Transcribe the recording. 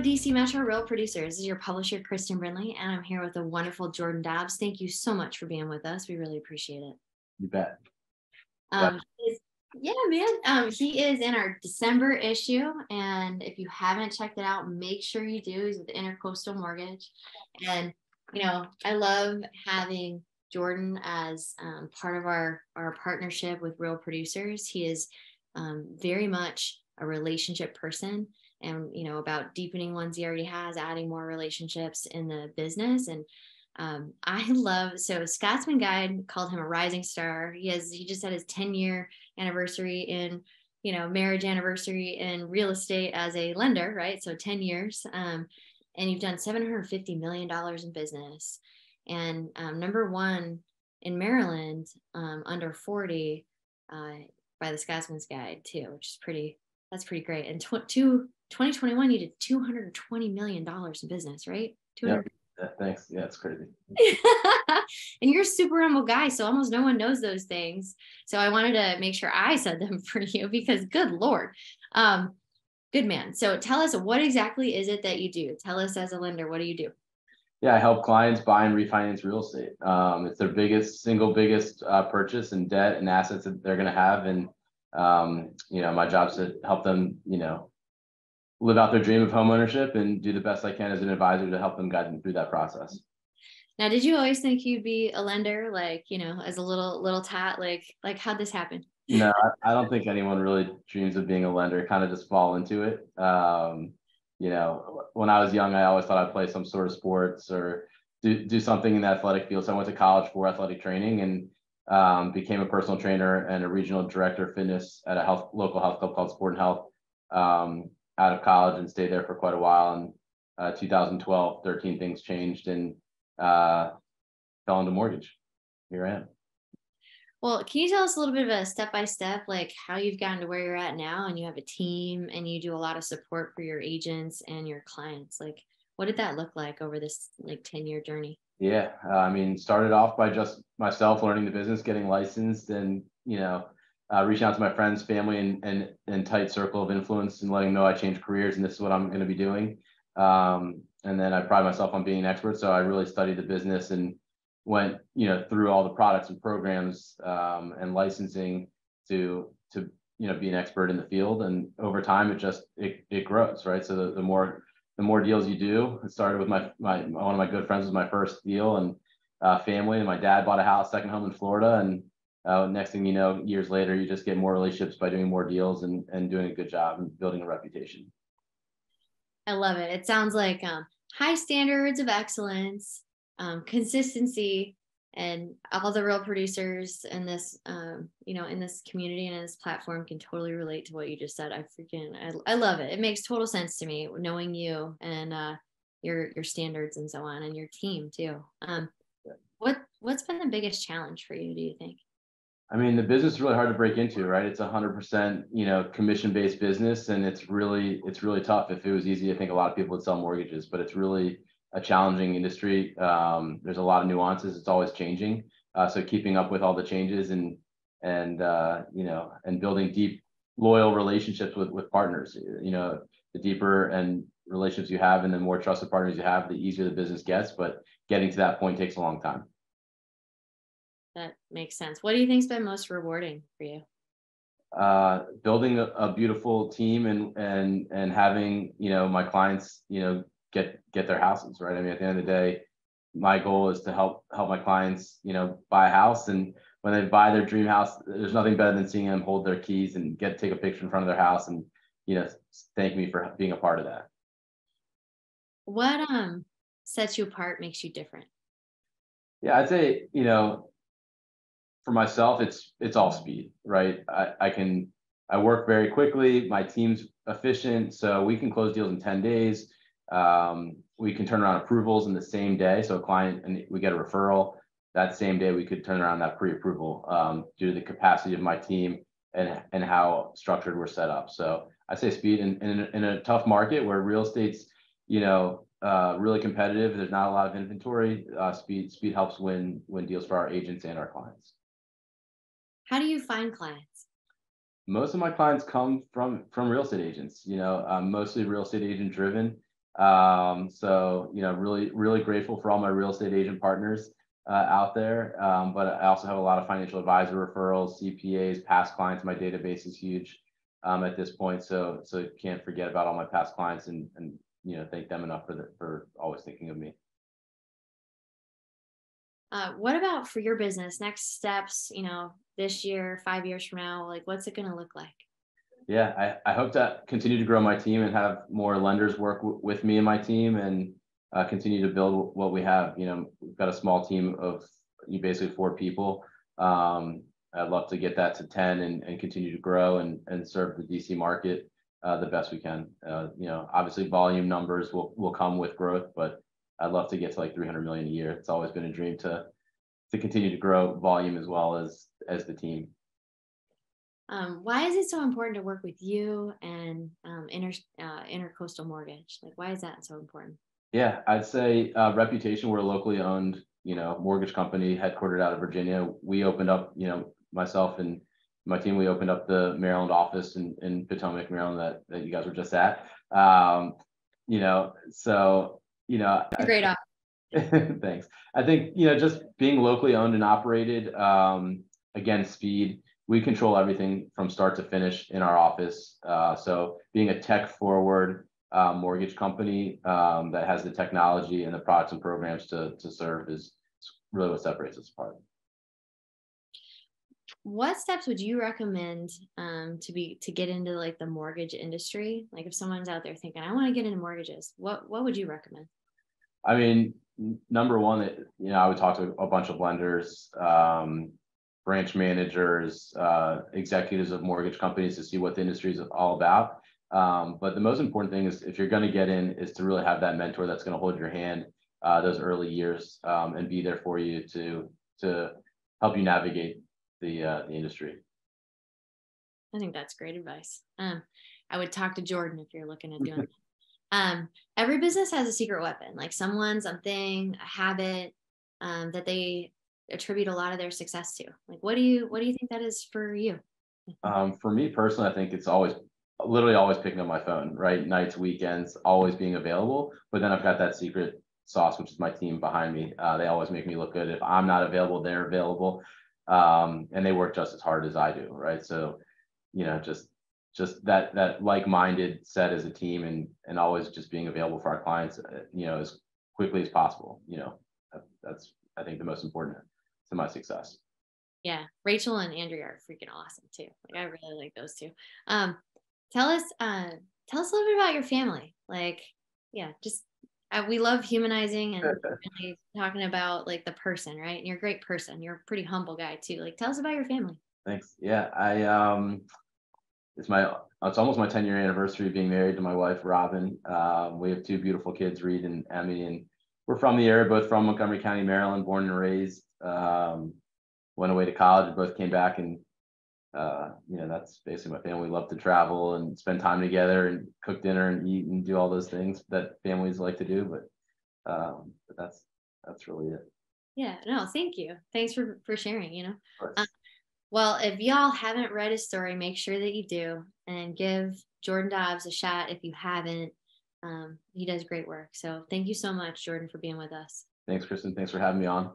DC Metro Real Producers. This is your publisher, Kristen Brindley, and I'm here with the wonderful Jordan Dobbs. Thank you so much for being with us. We really appreciate it. You bet. Yeah, man. He is in our December issue, and if you haven't checked it out, make sure you do. He's with Intercoastal Mortgage, and I love having Jordan as part of our partnership with Real Producers. He is very much a relationship person, and about deepening ones he already has, adding more relationships in the business. And so Scotsman Guide called him a rising star. He just had his 10-year anniversary in marriage anniversary in real estate as a lender, right? So 10 years, and you've done $750 million in business, and number one in Maryland, under 40 by the Scotsman's Guide too, which is that's pretty great. And 2021 you did $220 million in business, right? Yep. Yeah, thanks. Yeah, it's crazy. And you're a super humble guy, so almost no one knows those things. So I wanted to make sure I said them for you, because good Lord. Good man. So tell us, what exactly is it that you do? Tell us, as a lender, what do you do? Yeah, I help clients buy and refinance real estate. It's their single biggest purchase and debt and assets that they're going to have. And, my job is to help them, live out their dream of home ownership and do the best I can as an advisor to help them guide them through that process. Now, did you always think you'd be a lender, as a little tot, like how'd this happen? No, I don't think anyone really dreams of being a lender, kind of just fall into it. When I was young, I always thought I'd play some sort of sports or do something in the athletic field. So I went to college for athletic training and became a personal trainer and a regional director of fitness at a local health club called Sport and Health out of college, and stayed there for quite a while. And 2012, 13, things changed and fell into mortgage. Here I am. Well, can you tell us a little bit of a step-by-step, like how you've gotten to where you're at now, and you have a team and you do a lot of support for your agents and your clients? Like, what did that look like over this 10-year journey? Yeah. Started off by just myself learning the business, getting licensed, and, reaching out to my friends, family, and tight circle of influence, and letting them know I changed careers and this is what I'm going to be doing. And then I pride myself on being an expert. So I really studied the business and went, through all the products and programs and licensing to be an expert in the field. And over time, it grows, right? So the more deals you do. It started with one of my good friends was my first deal, and family, and my dad bought a house, second home in Florida. And next thing you know, years later, you just get more relationships by doing more deals and doing a good job and building a reputation. I love it. It sounds like high standards of excellence, consistency, and all the real producers in this, in this community and in this platform can totally relate to what you just said. I love it. It makes total sense to me, knowing you and your standards and so on, and your team too. What's been the biggest challenge for you, do you think? The business is really hard to break into, right? It's 100%, commission-based business, and it's really tough. If it was easy, I think a lot of people would sell mortgages, but it's really a challenging industry. There's a lot of nuances. It's always changing. So keeping up with all the changes and building deep, loyal relationships with partners. The deeper and relationships you have and the more trusted partners you have, the easier the business gets. But getting to that point takes a long time. That makes sense. What do you think's been most rewarding for you? Building a beautiful team and having, my clients, get their houses, right? At the end of the day, my goal is to help my clients, buy a house. And when they buy their dream house, there's nothing better than seeing them hold their keys and take a picture in front of their house and, thank me for being a part of that. What sets you apart, makes you different? Yeah, I'd say, for myself, it's all speed, right? I work very quickly. My team's efficient, so we can close deals in 10 days. We can turn around approvals in the same day. So a client, and we get a referral that same day, we could turn around that pre-approval due to the capacity of my team and how structured we're set up. So I say speed in a tough market where real estate's, really competitive. There's not a lot of inventory. Speed helps win deals for our agents and our clients. How do you find clients? Most of my clients come from real estate agents, mostly real estate agent driven. So, really grateful for all my real estate agent partners out there. But I also have a lot of financial advisor referrals, CPAs, past clients. My database is huge at this point. So can't forget about all my past clients and thank them enough for always thinking of me. What about for your business? Next steps, this year, 5 years from now, like what's it going to look like? Yeah, I hope to continue to grow my team and have more lenders work with me and my team and continue to build what we have. We've got a small team of basically 4 people. I'd love to get that to 10 and continue to grow and serve the DC market the best we can. Obviously volume numbers will come with growth, but I'd love to get to like 300 million a year. It's always been a dream to continue to grow volume as well as the team. Why is it so important to work with you and Intercoastal Mortgage? Like, why is that so important? Yeah, I'd say reputation. We're a locally owned, mortgage company headquartered out of Virginia. We opened up, myself and my team, we opened up the Maryland office in Potomac, Maryland, that you guys were just at. Great office. Thanks. I think, just being locally owned and operated, again, speed. We control everything from start to finish in our office. So being a tech forward mortgage company that has the technology and the products and programs to serve is really what separates us apart. What steps would you recommend to get into like the mortgage industry? Like if someone's out there thinking, I want to get into mortgages, what would you recommend? I mean, number one, I would talk to a bunch of lenders, branch managers, executives of mortgage companies to see what the industry is all about. But the most important thing is if you're going to get in is to really have that mentor that's going to hold your hand those early years and be there for you to help you navigate the industry. I think that's great advice. I would talk to Jordan if you're looking at doing that. Every business has a secret weapon, like something, a habit that they attribute a lot of their success to. Like, what do you think that is for you? For me personally, I think it's literally always picking up my phone, right? Nights, weekends, always being available. But then I've got that secret sauce, which is my team behind me. They always make me look good. If I'm not available, they're available. And they work just as hard as I do, right? So, just that like-minded set as a team and always just being available for our clients, as quickly as possible. That's, I think, the most important to my success. Yeah, Rachel and Andrea are freaking awesome too. Like I really like those two. Tell us a little bit about your family. Like, yeah, just we love humanizing and really talking about like the person, right? And you're a great person. You're a pretty humble guy too. Like, tell us about your family. Thanks. Yeah, it's almost my 10-year anniversary of being married to my wife, Robin. We have 2 beautiful kids, Reed and Emmy, and we're from the area, both from Montgomery County, Maryland, born and raised. Went away to college and both came back, and that's basically my family. We love to travel and spend time together and cook dinner and eat and do all those things that families like to do. But that's really it. Yeah, no, thank you. Thanks for sharing, well, if y'all haven't read his story, make sure that you do and give Jordan Dobbs a shot if you haven't. He does great work. So thank you so much, Jordan, for being with us. Thanks, Kristen. Thanks for having me on.